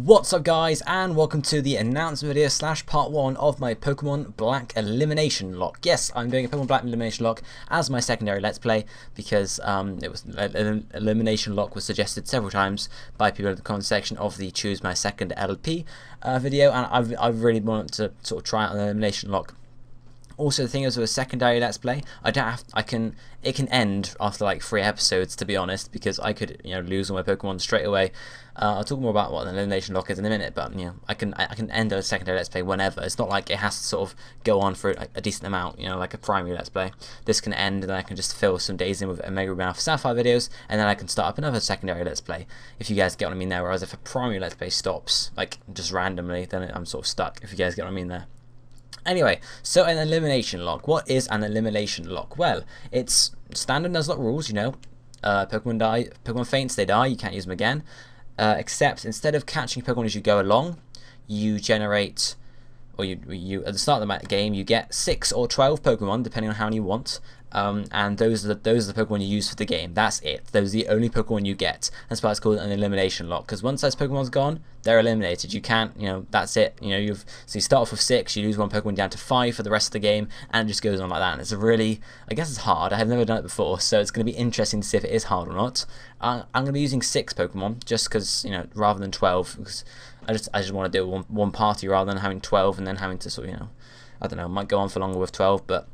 What's up guys, and welcome to the announcement video / part 1 of my Pokemon Black Eliminationlocke. Yes, I'm doing a Pokemon Black Eliminationlocke as my secondary Let's Play because Eliminationlocke was suggested several times by people in the comment section of the Choose My Second LP video, and I've really wanted to sort of try out an Eliminationlocke. Also, the thing is, with a secondary Let's Play, it can end after like 3 episodes, to be honest, because I could, lose all my Pokemon straight away. I'll talk more about what an Eliminationlocke is in a minute, but I can end a secondary Let's Play whenever. It's not like it has to sort of go on for a decent amount, like a primary Let's Play. This can end, and then I can just fill some days in with Omega Ruby Alpha Sapphire videos, and then I can start up another secondary Let's Play. If you guys get what I mean there. Whereas if a primary Let's Play stops, like just randomly, then I'm sort of stuck. If you guys get what I mean there. Anyway, so an Eliminationlocke. What is an Eliminationlocke? Well, it's standard Nuzlocke rules, Pokemon die, Pokemon faints, they die, you can't use them again. Except instead of catching Pokemon as you go along, you generate, or you at the start of the game, you get 6 or 12 Pokemon, depending on how many you want. And those are the Pokemon you use for the game. That's it. Those are the only Pokemon you get. That's why it's called an Eliminationlocke. Because once those Pokemon's gone, they're eliminated. You can't, that's it. So you start off with 6, you lose 1 Pokemon down to 5 for the rest of the game, and it just goes on like that. And it's a really, I guess it's hard. I have never done it before, so it's going to be interesting to see if it is hard or not. I'm going to be using 6 Pokemon just because, rather than 12, because I just want to do one party rather than having 12 and then having to sort of, I don't know, might go on for longer with 12, but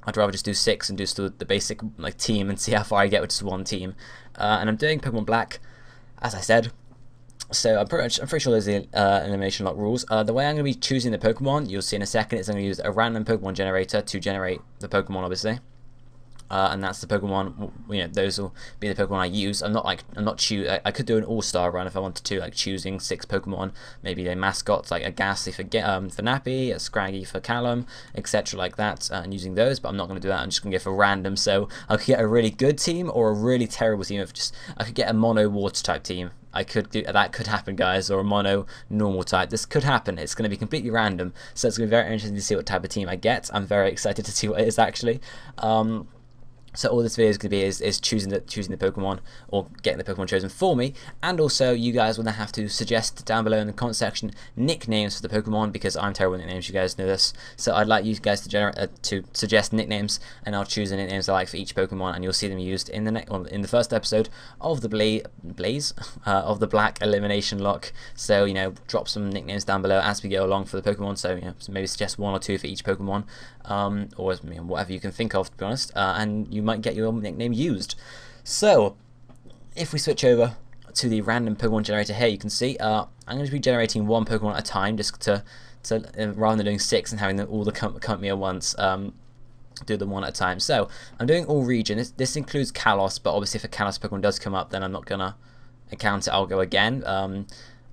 I'd rather just do 6 and do the basic team and see how far I get with just one team. And I'm doing Pokemon Black, as I said. So I'm pretty sure there's the Eliminationlocke rules. The way I'm going to be choosing the Pokemon, you'll see in a second, is I'm going to use a random Pokemon generator to generate the Pokemon, obviously. And that's the Pokemon. Those will be the Pokemon I use. I could do an all-star run if I wanted to, like choosing 6 Pokemon, maybe their mascots, like a Ghastly for Nappy, a Scraggy for Callum, etc. like that, and using those. But I'm not going to do that. I'm just going to go for random. So I could get a really good team or a really terrible team. I could get a mono water type team. That could happen, guys, or a mono normal type. This could happen. It's going to be completely random. So it's going to be very interesting to see what type of team I get. I'm very excited to see what it is actually. So all this video is going to be is choosing the Pokemon, or getting the Pokemon chosen for me, and also you guys will now have to suggest down below in the comment section nicknames for the Pokemon, because I'm terrible at nicknames, you guys know this. So I'd like you guys to suggest nicknames, and I'll choose the nicknames I like for each Pokemon, and you'll see them used in the first episode of the of the Black Eliminationlocke. So drop some nicknames down below as we go along for the Pokemon. So so maybe suggest 1 or 2 for each Pokemon, or whatever you can think of, to be honest, and you might get your nickname used. So if we switch over to the random Pokemon generator here, you can see I'm going to be generating 1 Pokemon at a time, just to rather than doing 6 and having them all come at me at once. Do them 1 at a time. So I'm doing all region. This includes Kalos, but obviously if a Kalos Pokemon does come up, then I'm not gonna account it. I'll go again.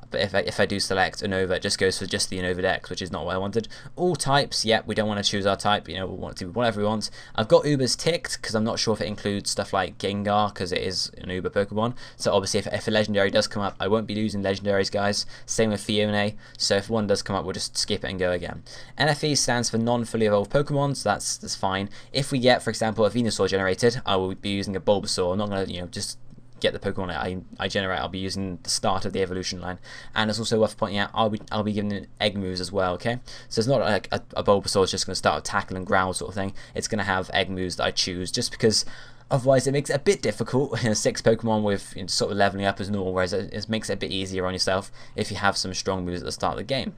But if I do select Unova, it just goes for just the Unova Dex, which is not what I wanted. All types, yep, we don't want to choose our type, we want to do whatever we want. I've got Ubers ticked, because I'm not sure if it includes stuff like Gengar, because it is an Uber Pokemon. So obviously if a Legendary does come up, I won't be using Legendaries, guys. Same with Fiona, so if one does come up, we'll just skip it and go again. NFE stands for non-fully evolved Pokemon, so that's fine. If we get, for example, a Venusaur generated, I will be using a Bulbasaur. I'm not going to, just get the Pokemon I generate. I'll be using the start of the evolution line, and it's also worth pointing out I'll be giving it egg moves as well. Okay, so it's not like a Bulbasaur is just going to start with tackle and growl sort of thing. It's going to have egg moves that I choose, just because otherwise it makes it a bit difficult. 6 Pokemon with sort of leveling up as normal, whereas it makes it a bit easier on yourself if you have some strong moves at the start of the game.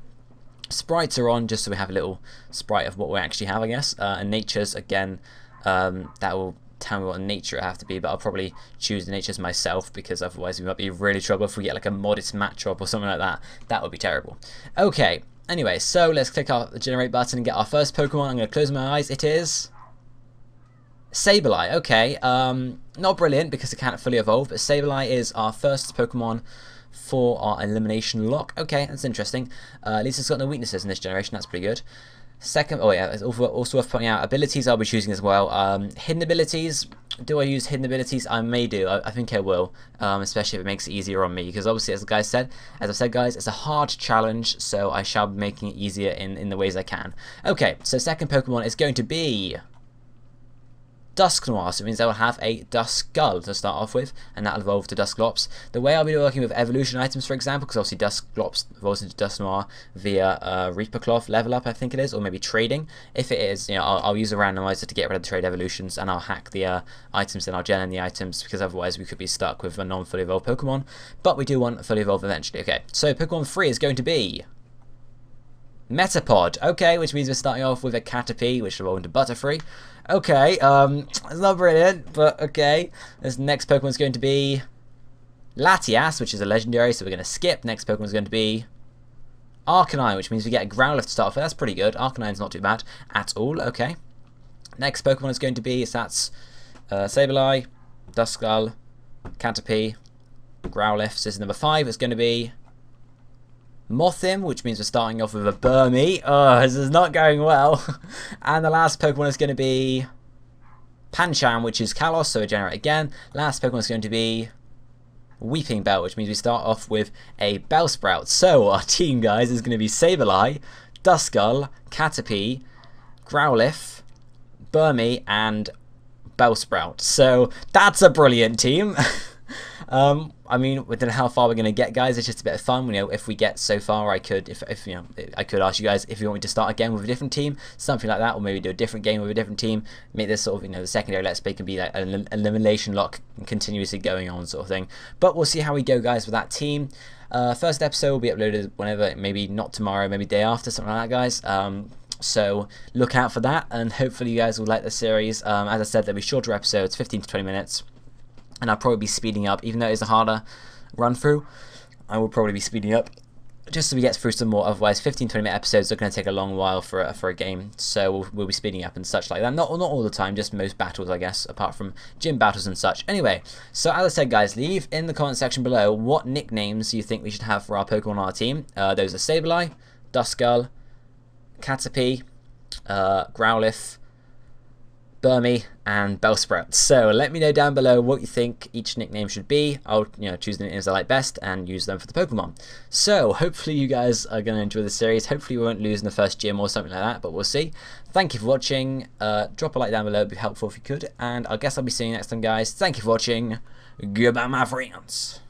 Sprites are on just so we have a little sprite of what we actually have, I guess. And natures, again, that will tell me what nature it have to be, but I'll probably choose the natures myself, because otherwise we might be in really trouble if we get like a modest matchup or something like that. That would be terrible. Okay, anyway, so let's click the generate button and get our first Pokemon. I'm going to close my eyes. It is Sableye. Okay, not brilliant because it can't fully evolve, but Sableye is our first Pokemon for our Eliminationlocke. Okay, that's interesting. At least it's got no weaknesses in this generation. That's pretty good. Second, oh yeah, it's also worth pointing out, abilities I'll be choosing as well. Hidden abilities, do I use hidden abilities? I may do, I think I will, especially if it makes it easier on me, because obviously as I said guys, it's a hard challenge, so I shall be making it easier in the ways I can. Okay, so second Pokemon is going to be Dusknoir, so it means they will have a Duskull to start off with, and that'll evolve to Dusclops. The way I'll be working with evolution items, for example, because obviously Dusclops evolves into Dusknoir via Reaper Cloth level up, I think it is, or maybe trading. If it is, you know, I'll use a randomizer to get rid of the trade evolutions, and I'll hack the items, and I'll gen in the items, because otherwise we could be stuck with a non-fully evolved Pokemon. But we do want fully evolved eventually. Okay, so Pokemon 3 is going to be Metapod, okay, which means we're starting off with a Caterpie, which will evolve into Butterfree. Okay, it's not brilliant, but okay. This next Pokemon is going to be Latias, which is a legendary, so we're going to skip. Next Pokemon is going to be Arcanine, which means we get a Growlithe to start off with. That's pretty good. Arcanine's not too bad at all, okay. Next Pokemon is going to be, so that's Sableye, Duskull, Caterpie, Growlithe. So this is number 5. It's going to be Mothim, which means we're starting off with a Burmy. Oh, this is not going well. And the last Pokemon is going to be Pancham, which is Kalos, so we generate again. Last Pokemon is going to be Weeping Bell, which means we start off with a Bellsprout. So our team, guys, is going to be Sableye, Duskull, Caterpie, Growlithe, Burmy, and Bellsprout. So that's a brilliant team. I mean, we don't know how far we're going to get, guys. It's just a bit of fun. You know, if we get so far, I could, if you know, I could ask you guys if you want me to start again with a different team, something like that, or maybe do a different game with a different team. Make this sort of, you know, the secondary Let's Play can be like an elimination lock continuously going on sort of thing. But we'll see how we go, guys, with that team. First episode will be uploaded whenever, maybe not tomorrow, maybe day after, something like that, guys. So look out for that, and hopefully you guys will like the series. As I said, there'll be shorter episodes, 15 to 20 minutes. And I'll probably be speeding up, even though it's a harder run through. I will probably be speeding up just so we get through some more. Otherwise, 15-20 minute episodes are going to take a long while for a game. So we'll be speeding up and such like that. Not all the time, just most battles, I guess, apart from gym battles and such. Anyway, so as I said, guys, leave in the comment section below what nicknames you think we should have for our Pokemon on our team. Those are Sableye, Duskull, Caterpie, Growlithe, Burmy, and Bellsprout. So let me know down below what you think each nickname should be. I'll choose the nicknames I like best and use them for the Pokemon. So hopefully you guys are going to enjoy the series. Hopefully we won't lose in the first gym or something like that, but we'll see. Thank you for watching. Drop a like down below, it'd be helpful if you could. And I guess I'll be seeing you next time, guys. Thank you for watching. Goodbye, my friends.